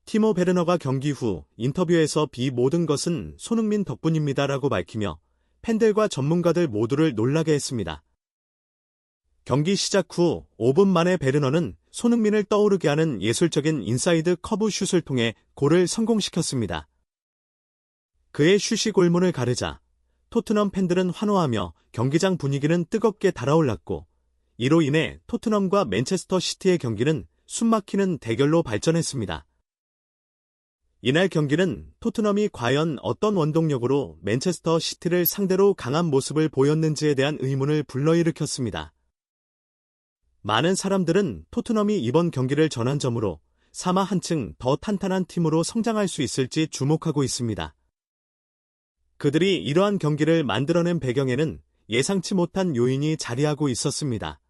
티모 베르너가 경기 후 인터뷰에서 모든 것은 손흥민 덕분입니다라고 밝히며 팬들과 전문가들 모두를 놀라게 했습니다. 경기 시작 후 5분 만에 베르너는 손흥민을 떠오르게 하는 예술적인 인사이드 커브 슛을 통해 골을 성공시켰습니다. 그의 슛이 골문을 가르자 토트넘 팬들은 환호하며 경기장 분위기는 뜨겁게 달아올랐고, 이로 인해 토트넘과 맨체스터 시티의 경기는 숨막히는 대결로 발전했습니다. 이날 경기는 토트넘이 과연 어떤 원동력으로 맨체스터 시티를 상대로 강한 모습을 보였는지에 대한 의문을 불러일으켰습니다. 많은 사람들은 토트넘이 이번 경기를 전환점으로 삼아 한층 더 탄탄한 팀으로 성장할 수 있을지 주목하고 있습니다. 그들이 이러한 경기를 만들어낸 배경에는 예상치 못한 요인이 자리하고 있었습니다.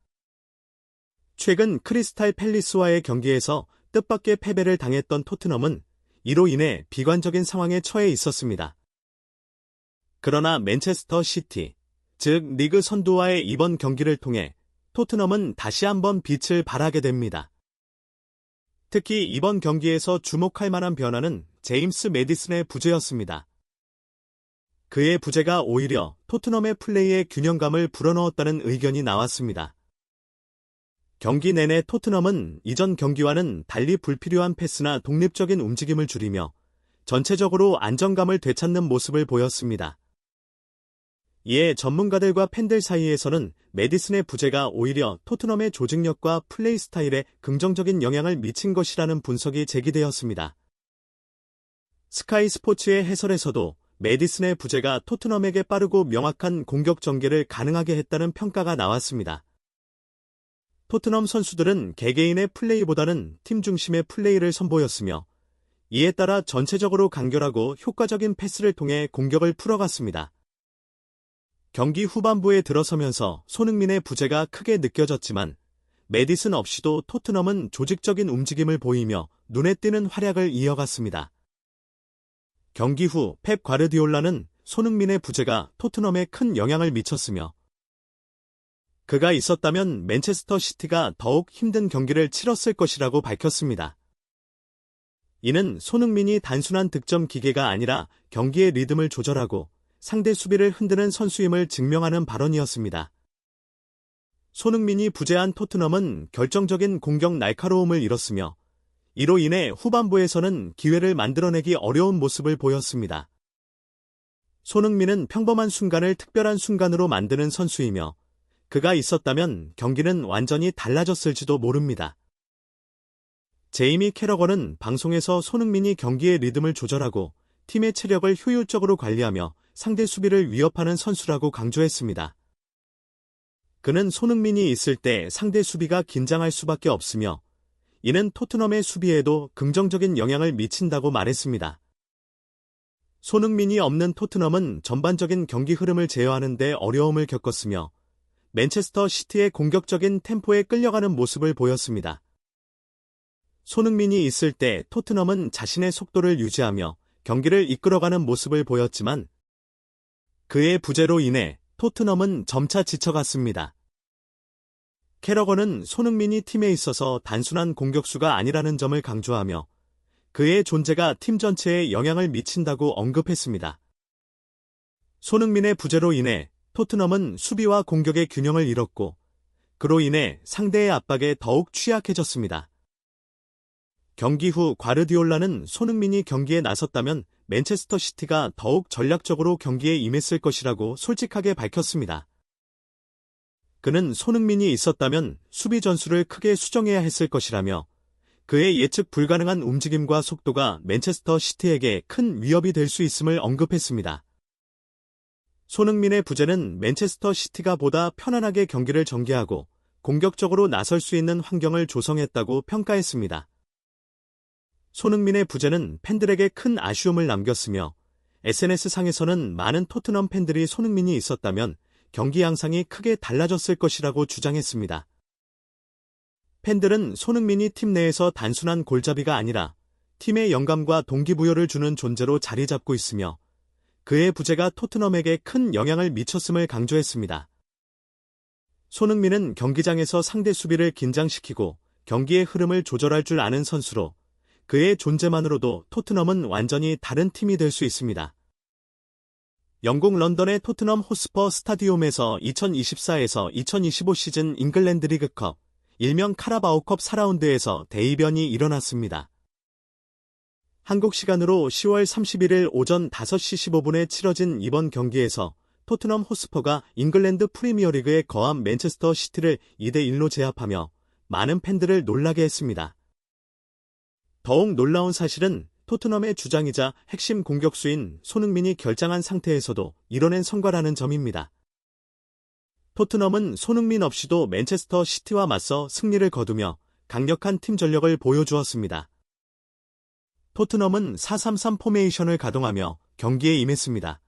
최근 크리스탈 팰리스와의 경기에서 뜻밖의 패배를 당했던 토트넘은 이로 인해 비관적인 상황에 처해 있었습니다. 그러나 맨체스터 시티, 즉 리그 선두와의 이번 경기를 통해 토트넘은 다시 한번 빛을 발하게 됩니다. 특히 이번 경기에서 주목할 만한 변화는 제임스 매디슨의 부재였습니다. 그의 부재가 오히려 토트넘의 플레이의 균형감을 불어넣었다는 의견이 나왔습니다. 경기 내내 토트넘은 이전 경기와는 달리 불필요한 패스나 독립적인 움직임을 줄이며 전체적으로 안정감을 되찾는 모습을 보였습니다. 이에 전문가들과 팬들 사이에서는 매디슨의 부재가 오히려 토트넘의 조직력과 플레이 스타일에 긍정적인 영향을 미친 것이라는 분석이 제기되었습니다. 스카이 스포츠의 해설에서도 매디슨의 부재가 토트넘에게 빠르고 명확한 공격 전개를 가능하게 했다는 평가가 나왔습니다. 토트넘 선수들은 개개인의 플레이보다는 팀 중심의 플레이를 선보였으며, 이에 따라 전체적으로 간결하고 효과적인 패스를 통해 공격을 풀어갔습니다. 경기 후반부에 들어서면서 손흥민의 부재가 크게 느껴졌지만 매디슨 없이도 토트넘은 조직적인 움직임을 보이며 눈에 띄는 활약을 이어갔습니다. 경기 후 펩 과르디올라는 손흥민의 부재가 토트넘에 큰 영향을 미쳤으며, 그가 있었다면 맨체스터 시티가 더욱 힘든 경기를 치렀을 것이라고 밝혔습니다. 이는 손흥민이 단순한 득점 기계가 아니라 경기의 리듬을 조절하고 상대 수비를 흔드는 선수임을 증명하는 발언이었습니다. 손흥민이 부재한 토트넘은 결정적인 공격 날카로움을 잃었으며, 이로 인해 후반부에서는 기회를 만들어내기 어려운 모습을 보였습니다. 손흥민은 평범한 순간을 특별한 순간으로 만드는 선수이며, 그가 있었다면 경기는 완전히 달라졌을지도 모릅니다. 제이미 캐러건은 방송에서 손흥민이 경기의 리듬을 조절하고 팀의 체력을 효율적으로 관리하며 상대 수비를 위협하는 선수라고 강조했습니다. 그는 손흥민이 있을 때 상대 수비가 긴장할 수밖에 없으며, 이는 토트넘의 수비에도 긍정적인 영향을 미친다고 말했습니다. 손흥민이 없는 토트넘은 전반적인 경기 흐름을 제어하는 데 어려움을 겪었으며, 맨체스터 시티의 공격적인 템포에 끌려가는 모습을 보였습니다. 손흥민이 있을 때 토트넘은 자신의 속도를 유지하며 경기를 이끌어가는 모습을 보였지만, 그의 부재로 인해 토트넘은 점차 지쳐갔습니다. 캐러건은 손흥민이 팀에 있어서 단순한 공격수가 아니라는 점을 강조하며 그의 존재가 팀 전체에 영향을 미친다고 언급했습니다. 손흥민의 부재로 인해 토트넘은 수비와 공격의 균형을 잃었고, 그로 인해 상대의 압박에 더욱 취약해졌습니다. 경기 후 과르디올라는 손흥민이 경기에 나섰다면 맨체스터 시티가 더욱 전략적으로 경기에 임했을 것이라고 솔직하게 밝혔습니다. 그는 손흥민이 있었다면 수비 전술을 크게 수정해야 했을 것이라며, 그의 예측 불가능한 움직임과 속도가 맨체스터 시티에게 큰 위협이 될 수 있음을 언급했습니다. 손흥민의 부재는 맨체스터 시티가 보다 편안하게 경기를 전개하고 공격적으로 나설 수 있는 환경을 조성했다고 평가했습니다. 손흥민의 부재는 팬들에게 큰 아쉬움을 남겼으며, SNS상에서는 많은 토트넘 팬들이 손흥민이 있었다면 경기 양상이 크게 달라졌을 것이라고 주장했습니다. 팬들은 손흥민이 팀 내에서 단순한 골잡이가 아니라 팀의 영감과 동기부여를 주는 존재로 자리 잡고 있으며, 그의 부재가 토트넘에게 큰 영향을 미쳤음을 강조했습니다. 손흥민은 경기장에서 상대 수비를 긴장시키고 경기의 흐름을 조절할 줄 아는 선수로, 그의 존재만으로도 토트넘은 완전히 다른 팀이 될 수 있습니다. 영국 런던의 토트넘 호스퍼 스타디움에서 2024에서 2025 시즌 잉글랜드 리그컵, 일명 카라바오컵 4라운드에서 대이변이 일어났습니다. 한국 시간으로 10월 31일 오전 5시 15분에 치러진 이번 경기에서 토트넘 호스퍼가 잉글랜드 프리미어리그에 거한 맨체스터 시티를 2대1로 제압하며 많은 팬들을 놀라게 했습니다. 더욱 놀라운 사실은 토트넘의 주장이자 핵심 공격수인 손흥민이 결장한 상태에서도 이뤄낸 성과라는 점입니다. 토트넘은 손흥민 없이도 맨체스터 시티와 맞서 승리를 거두며 강력한 팀 전력을 보여주었습니다. 토트넘은 4-3-3 포메이션을 가동하며 경기에 임했습니다.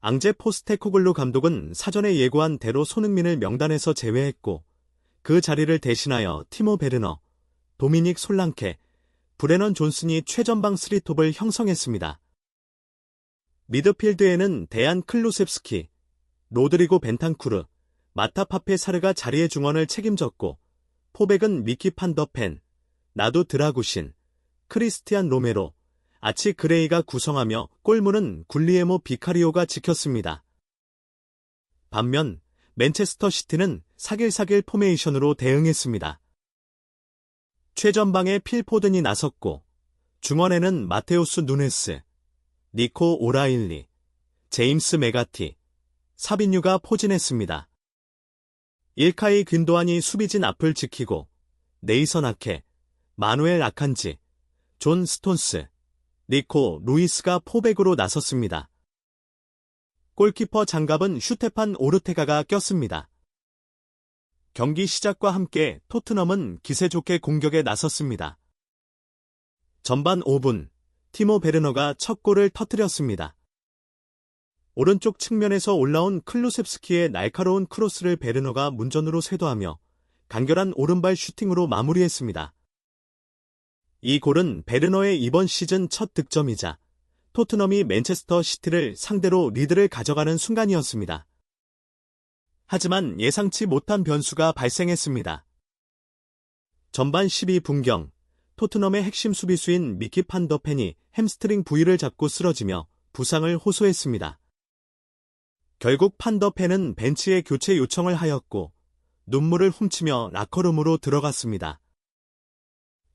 앙제 포스테코글루 감독은 사전에 예고한 대로 손흥민을 명단에서 제외했고 그 자리를 대신하여 티모 베르너, 도미닉 솔랑케, 브레넌 존슨이 최전방 3톱을 형성했습니다. 미드필드에는 데안 클루셉스키, 로드리고 벤탄쿠르, 마타 파페 사르가 자리의 중원을 책임졌고 포백은 미키 판더펜, 나두 드라구신, 크리스티안 로메로, 아치 그레이가 구성하며 골문은 굴리에모 비카리오가 지켰습니다. 반면 맨체스터 시티는 사길사길 포메이션으로 대응했습니다. 최전방에 필 포든이 나섰고 중원에는 마테우스 누네스, 니코 오라일리, 제임스 메가티, 사비뉴가 포진했습니다. 일카이 균도안이 수비진 앞을 지키고 네이선 아케, 마누엘 아칸지, 존 스톤스, 니코 루이스가 포백으로 나섰습니다. 골키퍼 장갑은 슈테판 오르테가가 꼈습니다. 경기 시작과 함께 토트넘은 기세 좋게 공격에 나섰습니다. 전반 5분, 티모 베르너가 첫 골을 터뜨렸습니다. 오른쪽 측면에서 올라온 클루셉스키의 날카로운 크로스를 베르너가 문전으로 쇄도하며 간결한 오른발 슈팅으로 마무리했습니다. 이 골은 베르너의 이번 시즌 첫 득점이자 토트넘이 맨체스터 시티를 상대로 리드를 가져가는 순간이었습니다. 하지만 예상치 못한 변수가 발생했습니다. 전반 12분경 토트넘의 핵심 수비수인 미키 판더펜이 햄스트링 부위를 잡고 쓰러지며 부상을 호소했습니다. 결국 판더펜은 벤치에 교체 요청을 하였고 눈물을 훔치며 라커룸으로 들어갔습니다.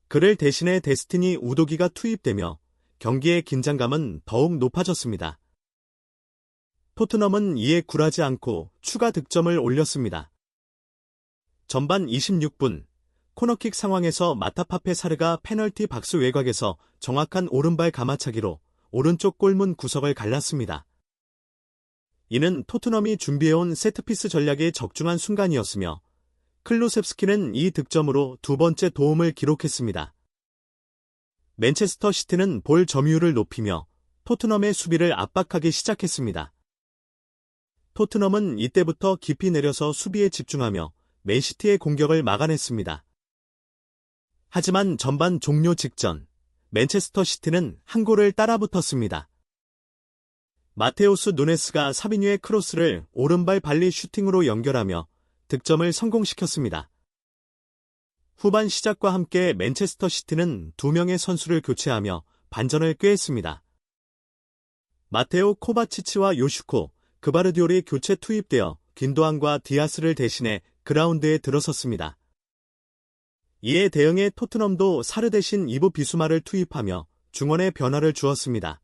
그를 대신해 데스티니 우도기가 투입되며 경기의 긴장감은 더욱 높아졌습니다. 토트넘은 이에 굴하지 않고 추가 득점을 올렸습니다. 전반 26분, 코너킥 상황에서 마타파페 사르가 페널티 박스 외곽에서 정확한 오른발 가마차기로 오른쪽 골문 구석을 갈랐습니다. 이는 토트넘이 준비해온 세트피스 전략에 적중한 순간이었으며 클루셉스키는 이 득점으로 두 번째 도움을 기록했습니다. 맨체스터 시티는 볼 점유율을 높이며 토트넘의 수비를 압박하기 시작했습니다. 토트넘은 이때부터 깊이 내려서 수비에 집중하며 맨시티의 공격을 막아냈습니다. 하지만 전반 종료 직전 맨체스터 시티는 한 골을 따라붙었습니다. 마테우스 누네스가 사비뉴의 크로스를 오른발 발리 슈팅으로 연결하며 득점을 성공시켰습니다. 후반 시작과 함께 맨체스터 시티는 2명의 선수를 교체하며 반전을 꾀했습니다. 마테오 코바치치와 요슈코, 그바르디올이 교체 투입되어 균도안과 디아스를 대신해 그라운드에 들어섰습니다. 이에 대응해 토트넘도 사르 대신 이브 비수마를 투입하며 중원에 변화를 주었습니다.